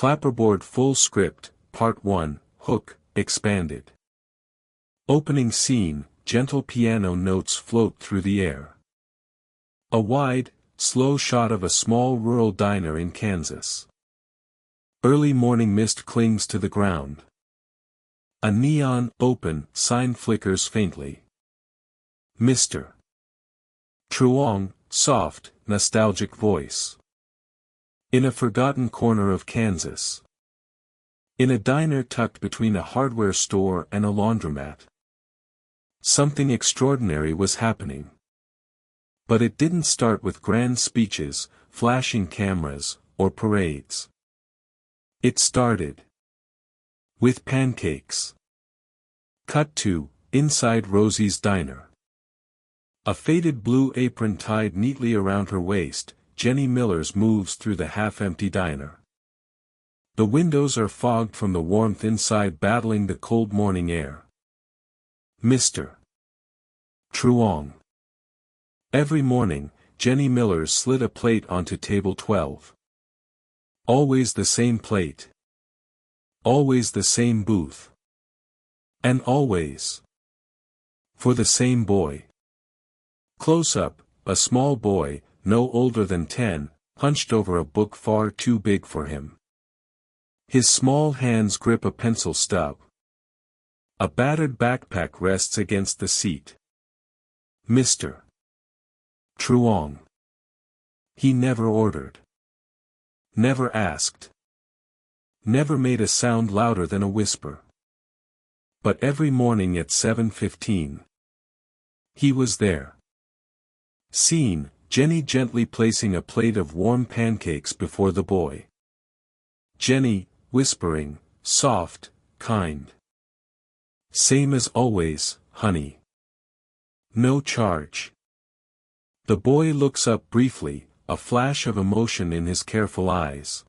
Clapperboard full script, Part 1, Hook, expanded. Opening scene, gentle piano notes float through the air. A wide, slow shot of a small rural diner in Kansas. Early morning mist clings to the ground. A neon, open, sign flickers faintly. Mr. Truong, soft, nostalgic voice. In a forgotten corner of Kansas. In a diner tucked between a hardware store and a laundromat. Something extraordinary was happening. But it didn't start with grand speeches, flashing cameras, or parades. It started with pancakes. Cut to, inside Rosie's diner. A faded blue apron tied neatly around her waist, Jenny Millers moves through the half-empty diner. The windows are fogged from the warmth inside battling the cold morning air. Mr. Truong. Every morning, Jenny Millers slid a plate onto table 12. Always the same plate. Always the same booth. And always for the same boy. Close up, a small boy, no older than 10, hunched over a book far too big for him. His small hands grip a pencil stub. A battered backpack rests against the seat. Mr. Truong. He never ordered. Never asked. Never made a sound louder than a whisper. But every morning at 7:15. He was there. Scene, Jenny gently placing a plate of warm pancakes before the boy. Jenny, whispering, soft, kind. Same as always, honey. No charge. The boy looks up briefly, a flash of emotion in his careful eyes.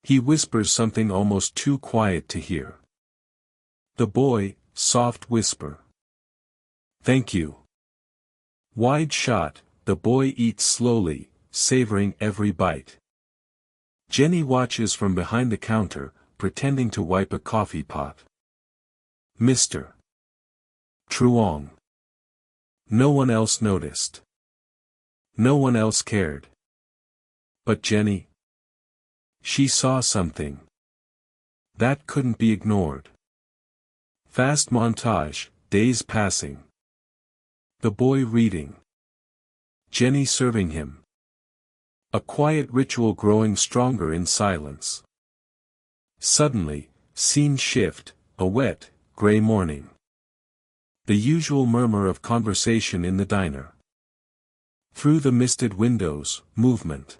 He whispers something almost too quiet to hear. The boy, soft whisper. Thank you. Wide shot, the boy eats slowly, savoring every bite. Jenny watches from behind the counter, pretending to wipe a coffee pot. Mr. Truong. No one else noticed. No one else cared. But Jenny. She saw something. That couldn't be ignored. Fast montage, days passing. The boy reading. Jenny serving him. A quiet ritual growing stronger in silence. Suddenly, scene shift, a wet, gray morning. The usual murmur of conversation in the diner. Through the misted windows, movement.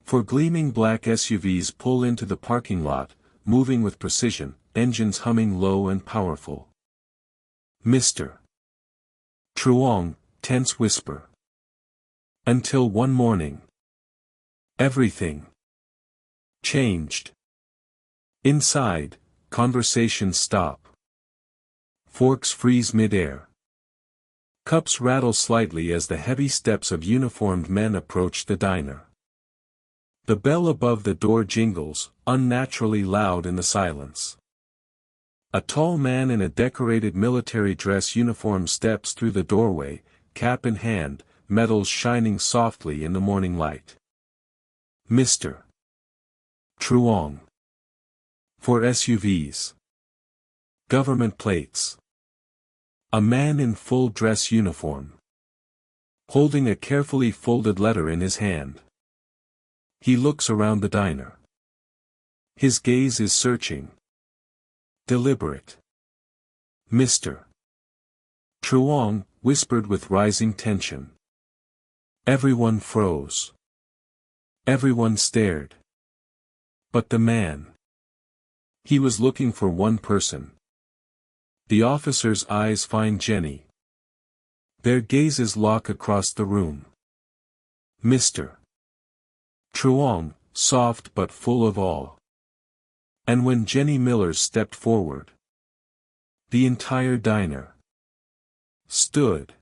Four gleaming black SUVs pull into the parking lot, moving with precision, engines humming low and powerful. Mr. Truong, tense whisper. Until one morning. Everything changed. Inside, conversations stop. Forks freeze mid-air. Cups rattle slightly as the heavy steps of uniformed men approach the diner. The bell above the door jingles, unnaturally loud in the silence. A tall man in a decorated military dress uniform steps through the doorway, cap in hand, metals shining softly in the morning light. Mr. Truong. For SUVs. Government plates. A man in full dress uniform. Holding a carefully folded letter in his hand. He looks around the diner. His gaze is searching. Deliberate. Mr. Truong, whispered with rising tension. Everyone froze. Everyone stared. But the man. He was looking for one person. The officer's eyes find Jenny. Their gazes lock across the room. Mr. Truong, soft but full of awe. And when Jenny Millers stepped forward, the entire diner stood.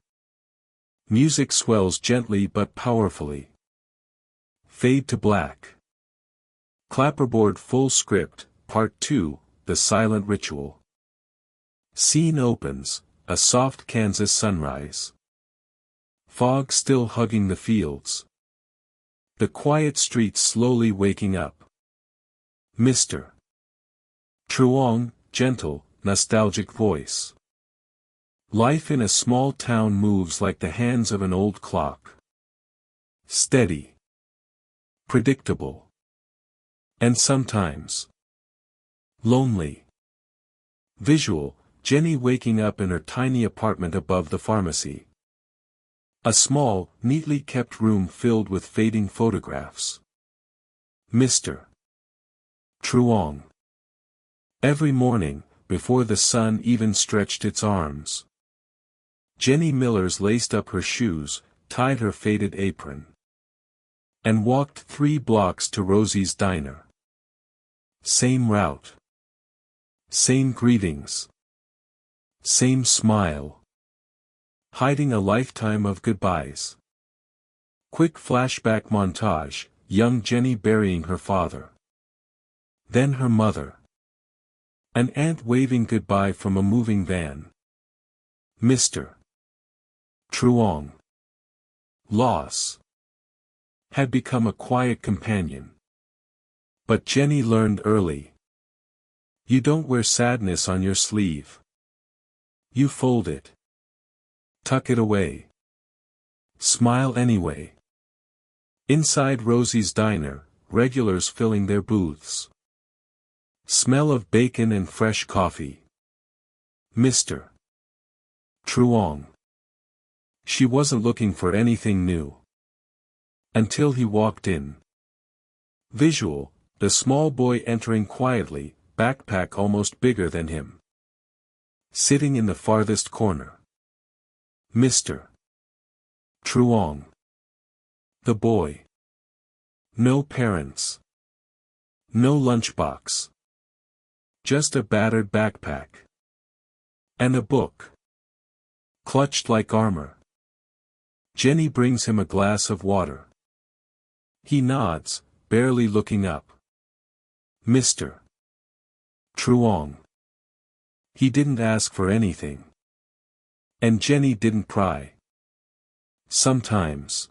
Music swells gently but powerfully. Fade to black. Clapperboard full script, Part 2, The Silent Ritual. Scene opens, a soft Kansas sunrise. Fog still hugging the fields. The quiet streets slowly waking up. Mr. Truong, gentle, nostalgic voice. Life in a small town moves like the hands of an old clock. Steady. Predictable. And sometimes lonely. Visual, Jenny waking up in her tiny apartment above the pharmacy. A small, neatly kept room filled with fading photographs. Mr. Truong. Every morning, before the sun even stretched its arms. Jenny Miller's laced up her shoes, tied her faded apron. And walked 3 blocks to Rosie's diner. Same route. Same greetings. Same smile. Hiding a lifetime of goodbyes. Quick flashback montage, young Jenny burying her father. Then her mother. An aunt waving goodbye from a moving van. Mr. Truong. Loss. Had become a quiet companion. But Jenny learned early. You don't wear sadness on your sleeve. You fold it. Tuck it away. Smile anyway. Inside Rosie's diner, regulars filling their booths. Smell of bacon and fresh coffee. Mr. Truong. She wasn't looking for anything new. Until he walked in. Visual, the small boy entering quietly, backpack almost bigger than him. Sitting in the farthest corner. Mr. Truong. The boy. No parents. No lunchbox. Just a battered backpack. And a book. Clutched like armor. Jenny brings him a glass of water. He nods, barely looking up. Mr. Truong. He didn't ask for anything. And Jenny didn't pry. Sometimes.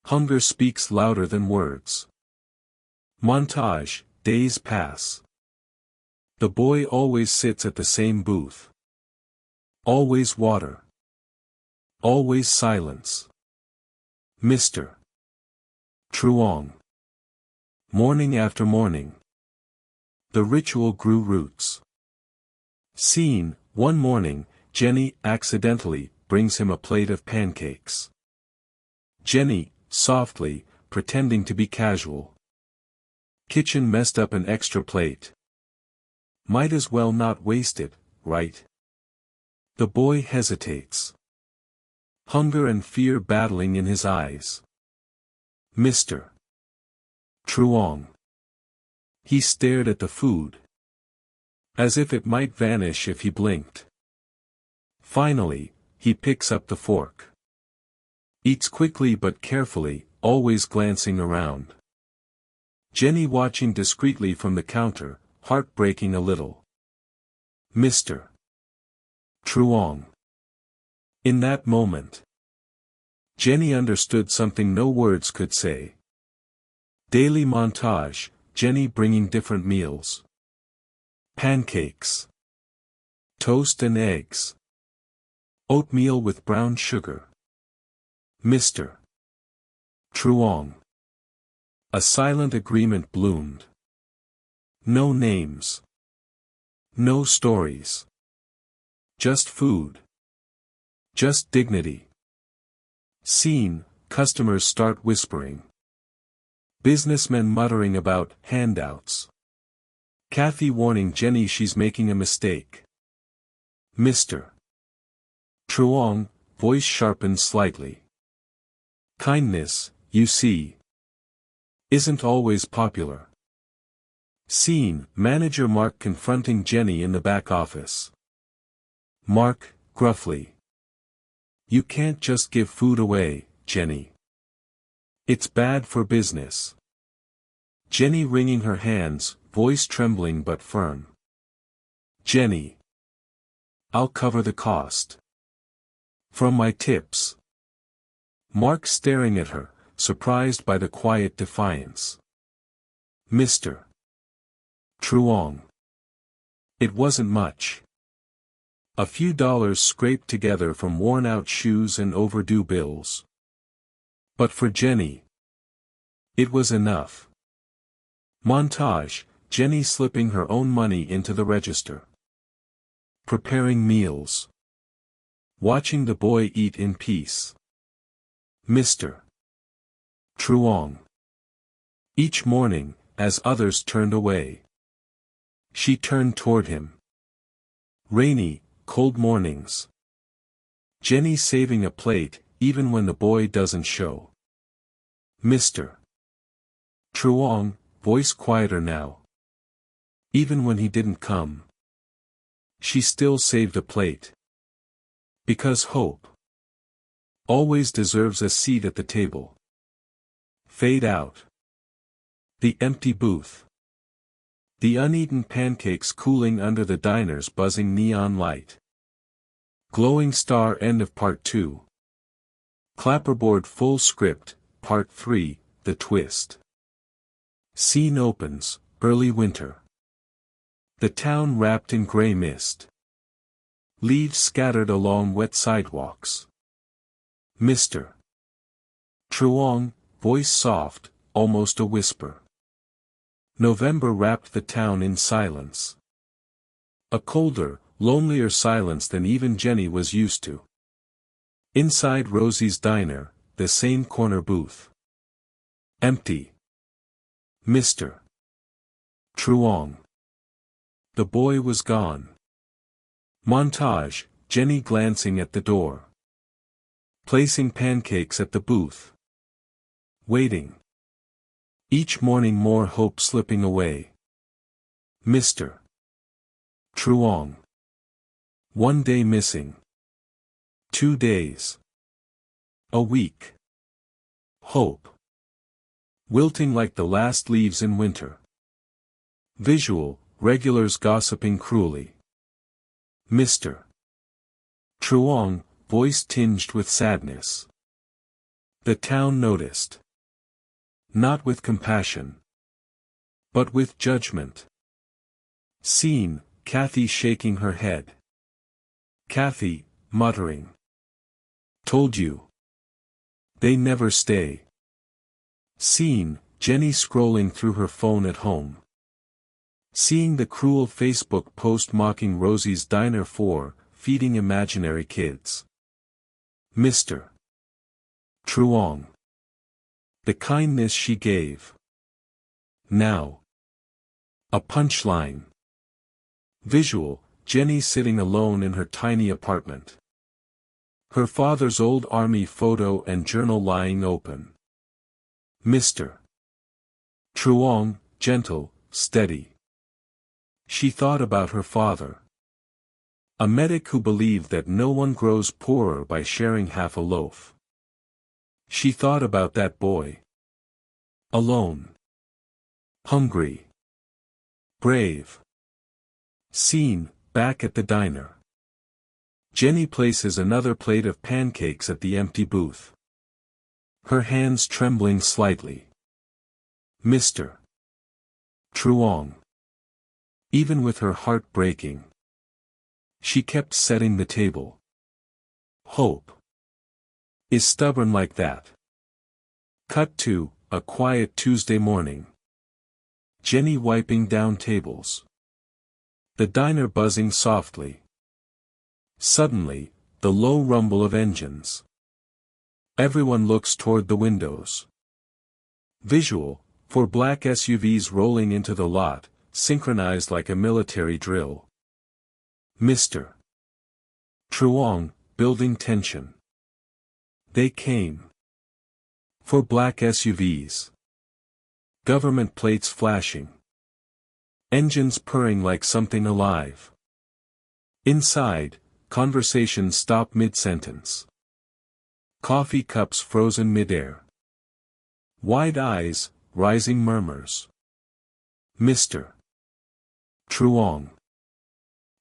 Hunger speaks louder than words. Montage, days pass. The boy always sits at the same booth. Always water. Always silence. Mr. Truong. Morning after morning. The ritual grew roots. Scene, one morning, Jenny accidentally brings him a plate of pancakes. Jenny, softly, pretending to be casual. Kitchen messed up an extra plate. Might as well not waste it, right? The boy hesitates. Hunger and fear battling in his eyes. Mr. Truong. He stared at the food. As if it might vanish if he blinked. Finally, he picks up the fork. Eats quickly but carefully, always glancing around. Jenny watching discreetly from the counter, heart breaking a little. Mr. Truong. In that moment, Jenny understood something no words could say. Daily montage, Jenny bringing different meals. Pancakes. Toast and eggs. Oatmeal with brown sugar. Mr. Truong. A silent agreement bloomed. No names. No stories. Just food. Just dignity. Scene, customers start whispering. Businessmen muttering about handouts. Kathy warning Jenny she's making a mistake. Mr. Truong, voice sharpened slightly. Kindness, you see, isn't always popular. Scene, manager Mark confronting Jenny in the back office. Mark, gruffly. You can't just give food away, Jenny. It's bad for business. Jenny wringing her hands, voice trembling but firm. Jenny. I'll cover the cost. From my tips. Mark staring at her, surprised by the quiet defiance. Mr. Truong. It wasn't much. A few dollars scraped together from worn-out shoes and overdue bills. But for Jenny, it was enough. Montage, Jenny slipping her own money into the register. Preparing meals. Watching the boy eat in peace. Mr. Truong. Each morning, as others turned away, she turned toward him. Rainy, cold mornings. Jenny saving a plate, even when the boy doesn't show. Mr. Truong, voice quieter now. Even when he didn't come, she still saved a plate. Because hope always deserves a seat at the table. Fade out. The empty booth. The uneaten pancakes cooling under the diner's buzzing neon light. Glowing star end of part 2. Clapperboard full script, part 3, the twist. Scene opens, early winter. The town wrapped in gray mist. Leaves scattered along wet sidewalks. Mr. Truong, voice soft, almost a whisper. November wrapped the town in silence. A colder, lonelier silence than even Jenny was used to. Inside Rosie's diner, the same corner booth. Empty. Mr. Truong. The boy was gone. Montage, Jenny glancing at the door. Placing pancakes at the booth. Waiting. Each morning more hope slipping away. Mr. Truong. 1 day missing. 2 days. A week. Hope. Wilting like the last leaves in winter. Visual, regulars gossiping cruelly. Mr. Truong, voice tinged with sadness. The town noticed. Not with compassion, but with judgment. Scene, Kathy shaking her head. Kathy, muttering. Told you. They never stay. Scene, Jenny scrolling through her phone at home. Seeing the cruel Facebook post mocking Rosie's diner for feeding imaginary kids. Mr. Truong. The kindness she gave. Now. A punchline. Visual, Jenny sitting alone in her tiny apartment. Her father's old army photo and journal lying open. Mr. Truong, gentle, steady. She thought about her father. A medic who believed that no one grows poorer by sharing half a loaf. She thought about that boy. Alone. Hungry. Brave. Scene, back at the diner. Jenny places another plate of pancakes at the empty booth. Her hands trembling slightly. Mr. Truong. Even with her heart breaking, she kept setting the table. Hope is stubborn like that. Cut to, a quiet Tuesday morning. Jenny wiping down tables. The diner buzzing softly. Suddenly, the low rumble of engines. Everyone looks toward the windows. Visual, for black SUVs rolling into the lot, synchronized like a military drill. Mr. Truong, building tension. They came. For black SUVs. Government plates flashing. Engines purring like something alive. Inside, conversations stop mid-sentence. Coffee cups frozen mid-air. Wide eyes, rising murmurs. Mr. Truong.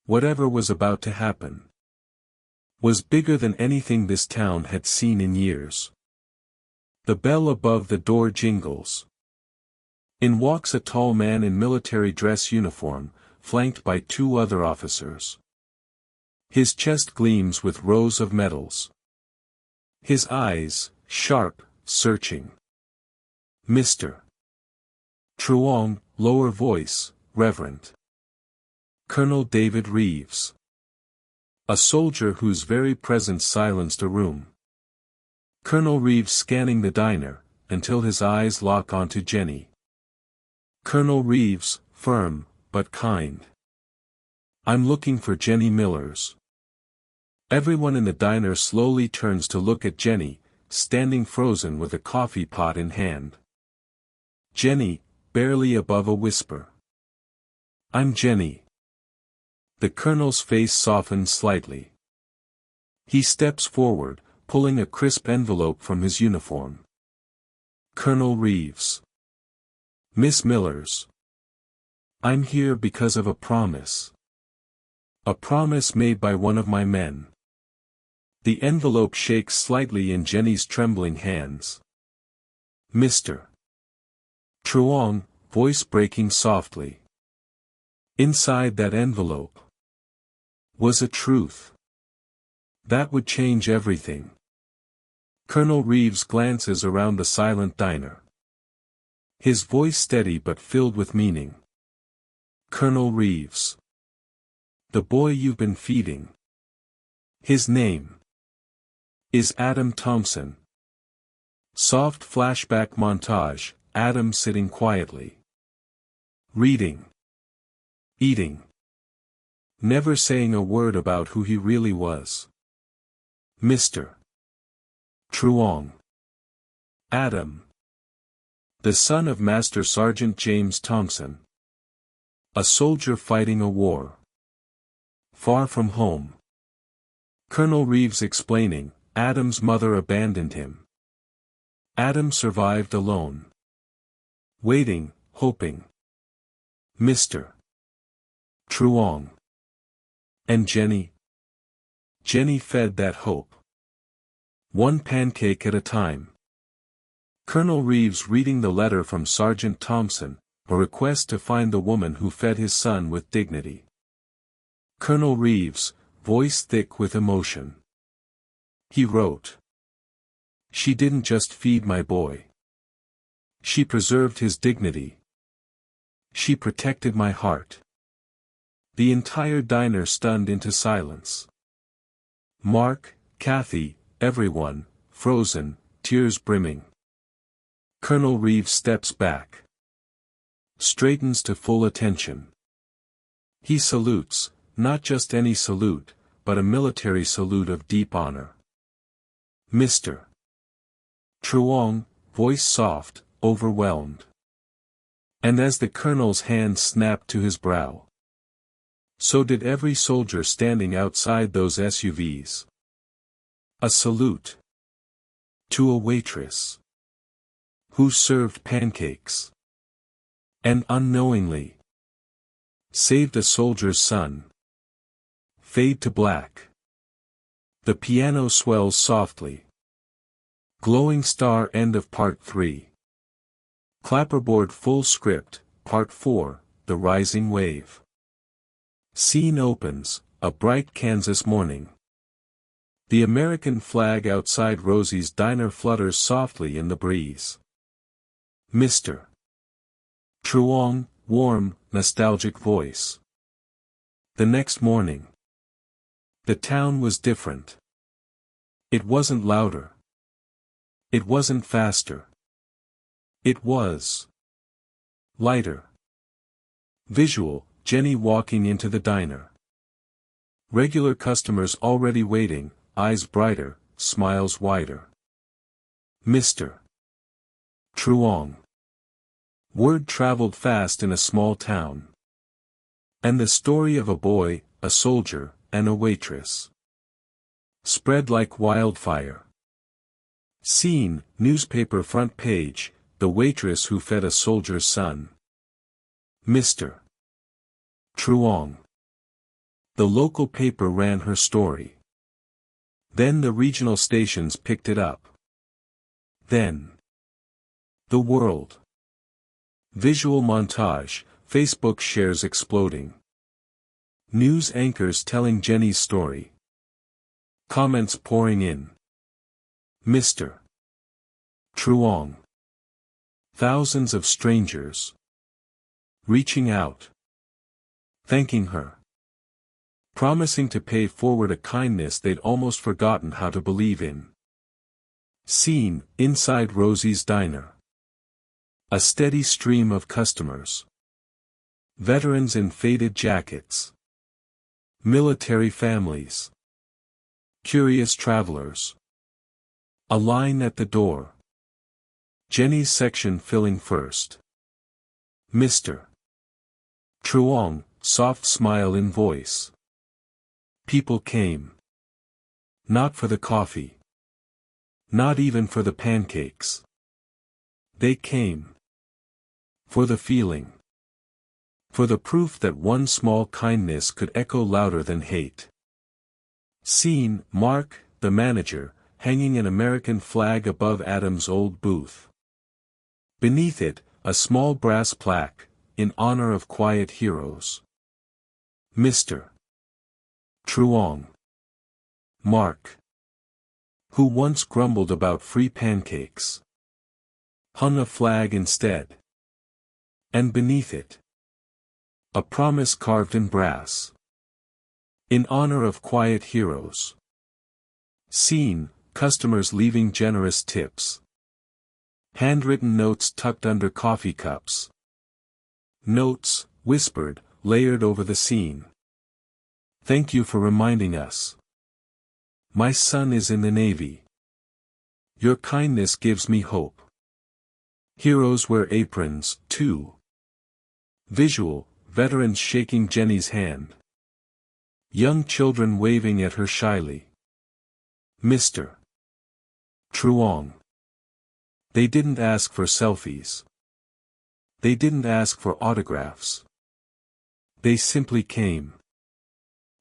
Whatever was about to happen was bigger than anything this town had seen in years. The bell above the door jingles. In walks a tall man in military dress uniform, flanked by two other officers. His chest gleams with rows of medals. His eyes, sharp, searching. Mr. Truong, lower voice, Reverend. Colonel David Reeves. A soldier whose very presence silenced a room. Colonel Reeves scanning the diner, until his eyes lock onto Jenny. Colonel Reeves, firm, but kind. I'm looking for Jenny Millers. Everyone in the diner slowly turns to look at Jenny, standing frozen with a coffee pot in hand. Jenny, barely above a whisper. I'm Jenny. The colonel's face softens slightly. He steps forward, pulling a crisp envelope from his uniform. Colonel Reeves. Miss Millers. I'm here because of a promise. A promise made by one of my men. The envelope shakes slightly in Jenny's trembling hands. Mr. Truong, voice breaking softly. Inside that envelope was a truth that would change everything. Colonel Reeves glances around the silent diner. His voice steady but filled with meaning. Colonel Reeves. The boy you've been feeding. His name is Adam Thompson. Soft flashback montage, Adam sitting quietly. Reading. Eating. Never saying a word about who he really was. Mr. Truong. Adam. The son of Master Sergeant James Thompson. A soldier fighting a war. Far from home. Colonel Reeves explaining, Adam's mother abandoned him. Adam survived alone. Waiting, hoping. Mr. Truong. And Jenny? Jenny fed that hope. One pancake at a time. Colonel Reeves reading the letter from Sergeant Thompson, a request to find the woman who fed his son with dignity. Colonel Reeves, voice thick with emotion. He wrote. She didn't just feed my boy. She preserved his dignity. She protected my heart. The entire diner stunned into silence. Mark, Kathy, everyone, frozen, tears brimming. Colonel Reeves steps back. Straightens to full attention. He salutes, not just any salute, but a military salute of deep honor. Mr. Truong, voice soft, overwhelmed. And as the colonel's hand snapped to his brow, so did every soldier standing outside those SUVs. A salute to a waitress who served pancakes and unknowingly saved a soldier's son. Fade to black. The piano swells softly. Glowing star end of part 3. Clapperboard full script, part 4, The Rising Wave. Scene opens, a bright Kansas morning. The American flag outside Rosie's diner flutters softly in the breeze. Mr. Truong, warm, nostalgic voice. The next morning. The town was different. It wasn't louder. It wasn't faster. It was lighter. Visual, Jenny walking into the diner. Regular customers already waiting, eyes brighter, smiles wider. Mr. Truong. Word traveled fast in a small town. And the story of a boy, a soldier, and a waitress spread like wildfire. Scene, newspaper front page, the waitress who fed a soldier's son. Mr. Truong. The local paper ran her story. Then the regional stations picked it up. Then the world. Visual montage, Facebook shares exploding. News anchors telling Jenny's story. Comments pouring in. Mr. Truong. Thousands of strangers. Reaching out. Thanking her. Promising to pay forward a kindness they'd almost forgotten how to believe in. Scene, inside Rosie's diner. A steady stream of customers. Veterans in faded jackets. Military families. Curious travelers. A line at the door. Jenny's section filling first. Mr. Truong, soft smile in voice. People came. Not for the coffee. Not even for the pancakes. They came. For the feeling. For the proof that one small kindness could echo louder than hate. Scene, Mark, the manager, hanging an American flag above Adam's old booth. Beneath it, a small brass plaque, in honor of quiet heroes. Mr. Truong. Mark. Who once grumbled about free pancakes. Hung a flag instead. And beneath it. A promise carved in brass. In honor of quiet heroes. Scene, customers leaving generous tips. Handwritten notes tucked under coffee cups. Notes, whispered, layered over the scene. Thank you for reminding us. My son is in the Navy. Your kindness gives me hope. Heroes wear aprons, too. Visual, veterans shaking Jenny's hand. Young children waving at her shyly. Mr. Truong. They didn't ask for selfies. They didn't ask for autographs. They simply came.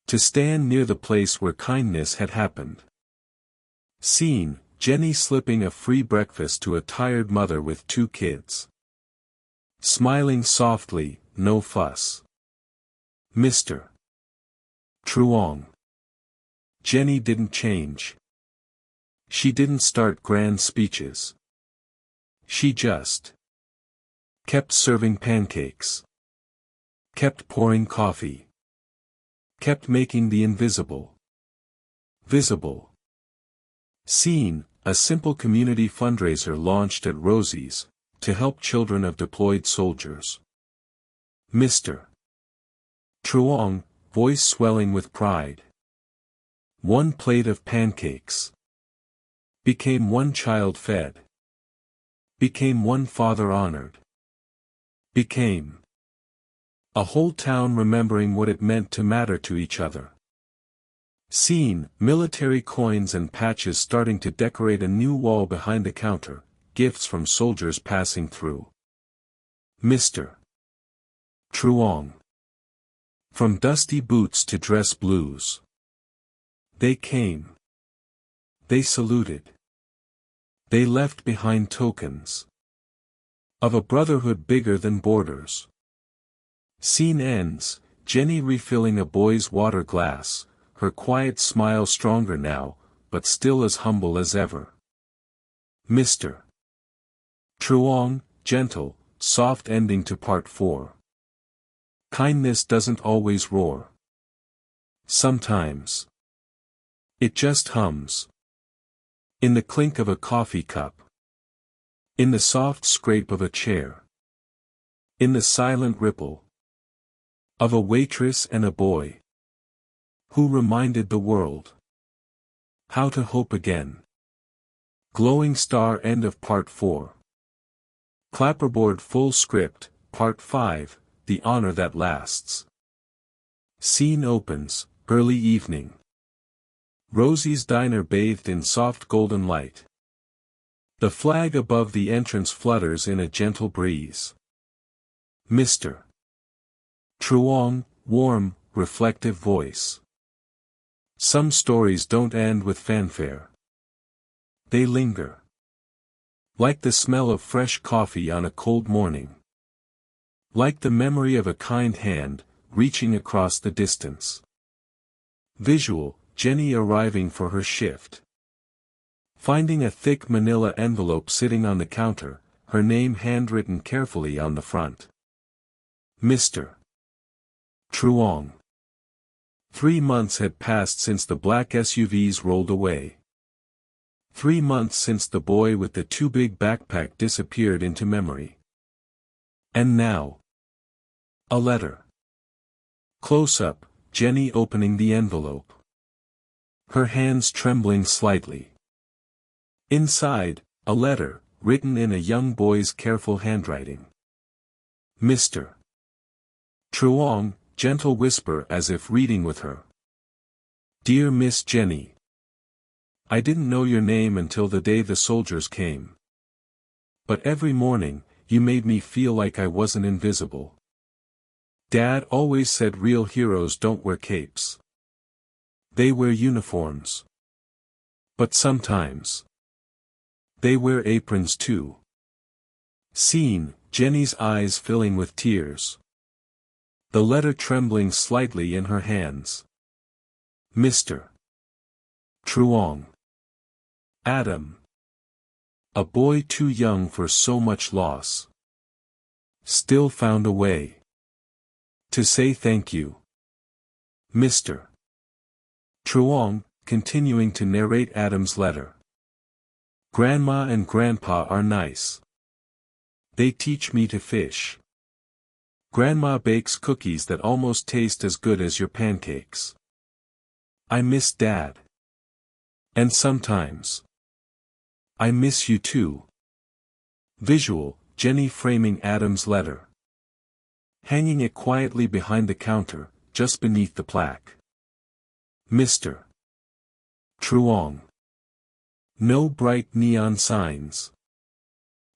To stand near the place where kindness had happened. Scene, Jenny slipping a free breakfast to a tired mother with 2 kids. Smiling softly, no fuss. Mr. Truong. Jenny didn't change. She didn't start grand speeches. She just kept serving pancakes. Kept pouring coffee. Kept making the invisible visible. Scene, a simple community fundraiser launched at Rosie's, to help children of deployed soldiers. Mr. Truong, voice swelling with pride. 1 plate of pancakes. Became 1 child fed. Became 1 father honored. Became a whole town remembering what it meant to matter to each other. Scene, military coins and patches starting to decorate a new wall behind the counter, gifts from soldiers passing through. Mr. Truong. From dusty boots to dress blues. They came. They saluted. They left behind tokens. Of a brotherhood bigger than borders. Scene ends, Jenny refilling a boy's water glass, her quiet smile stronger now, but still as humble as ever. Mr. Truong, gentle, soft ending to part 4. Kindness doesn't always roar. Sometimes. It just hums. In the clink of a coffee cup. In the soft scrape of a chair. In the silent ripple of a waitress and a boy who reminded the world how to hope again. Glowing star, end of part 4. Clapperboard full script, part 5, the honor that lasts. Scene opens, early evening. Rosie's diner bathed in soft golden light. The flag above the entrance flutters in a gentle breeze. Mr. Truong, warm, reflective voice. Some stories don't end with fanfare. They linger. Like the smell of fresh coffee on a cold morning. Like the memory of a kind hand, reaching across the distance. Visual, Jenny arriving for her shift. Finding a thick manila envelope sitting on the counter, her name handwritten carefully on the front. Mr. Truong. 3 months had passed since the black SUVs rolled away. 3 months since the boy with the too big backpack disappeared into memory. And now. A letter. Close up, Jenny opening the envelope. Her hands trembling slightly. Inside, a letter, written in a young boy's careful handwriting. Mr. Truong, gentle whisper as if reading with her. Dear Miss Jenny. I didn't know your name until the day the soldiers came. But every morning, you made me feel like I wasn't invisible. Dad always said real heroes don't wear capes. They wear uniforms. But sometimes. They wear aprons too. Scene, Jenny's eyes filling with tears. The letter trembling slightly in her hands. Mr. Truong. Adam. A boy too young for so much loss. Still found a way. To say thank you. Mr. Truong, continuing to narrate Adam's letter. Grandma and Grandpa are nice. They teach me to fish. Grandma bakes cookies that almost taste as good as your pancakes. I miss Dad. And sometimes. I miss you too. Visual, Jenny framing Adam's letter. Hanging it quietly behind the counter, just beneath the plaque. Mr. Truong. No bright neon signs.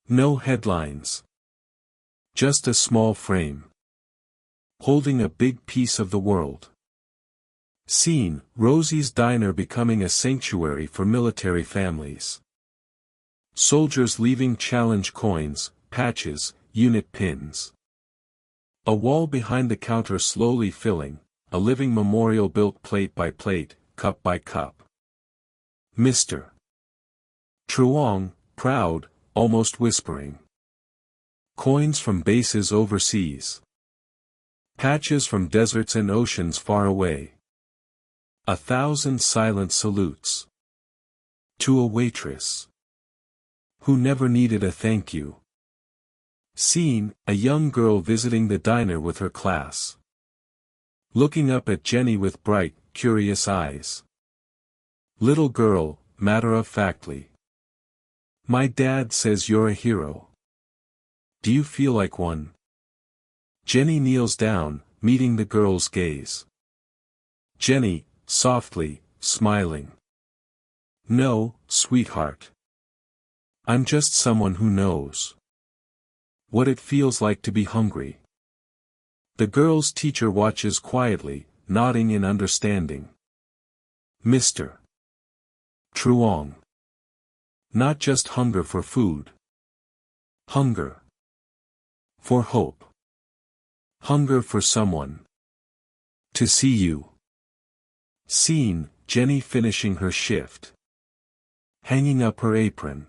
No headlines. Just a small frame. Holding a big piece of the world. Scene, Rosie's diner becoming a sanctuary for military families. Soldiers leaving challenge coins, patches, unit pins. A wall behind the counter slowly filling, a living memorial built plate by plate, cup by cup. Mr. Truong, proud, almost whispering. Coins from bases overseas. Patches from deserts and oceans far away. 1,000 silent salutes. To a waitress. Who never needed a thank you. Scene, a young girl visiting the diner with her class. Looking up at Jenny with bright, curious eyes. Little girl, matter-of-factly. My dad says you're a hero. Do you feel like one? Jenny kneels down, meeting the girl's gaze. Jenny, softly, smiling. No, sweetheart. I'm just someone who knows what it feels like to be hungry. The girl's teacher watches quietly, nodding in understanding. Mr. Truong. Not just hunger for food. Hunger. For hope. Hunger for someone. To see you. Scene, Jenny finishing her shift. Hanging up her apron.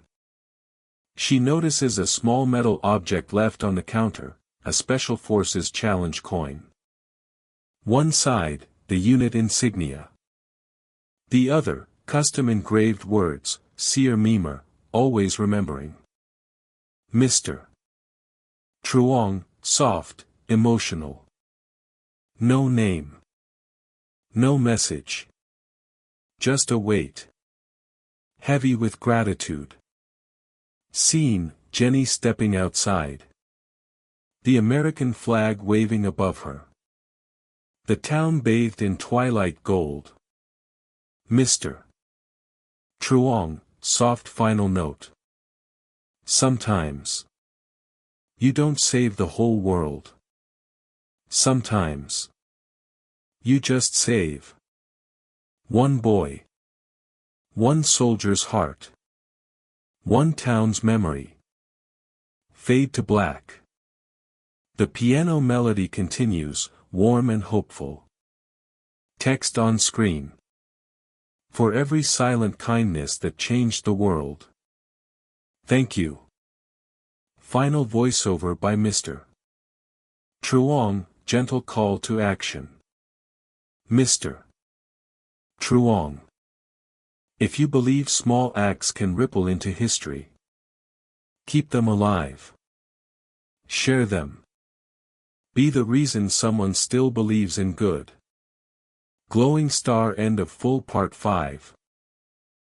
She notices a small metal object left on the counter, a Special Forces challenge coin. One side, the unit insignia. The other, custom engraved words, Seer Memer, always remembering. Mr. Truong, soft, emotional. No name. No message. Just a weight. Heavy with gratitude. Scene, Jenny stepping outside. The American flag waving above her. The town bathed in twilight gold. Mr. Truong, soft final note. Sometimes. You don't save the whole world. Sometimes. You just save. One boy. One soldier's heart. One town's memory. Fade to black. The piano melody continues, warm and hopeful. Text on screen. For every silent kindness that changed the world. Thank you. Final voiceover by Mr. Truong, gentle call to action. Mr. Truong. If you believe small acts can ripple into history, keep them alive. Share them. Be the reason someone still believes in good. Glowing star. End of full part 5.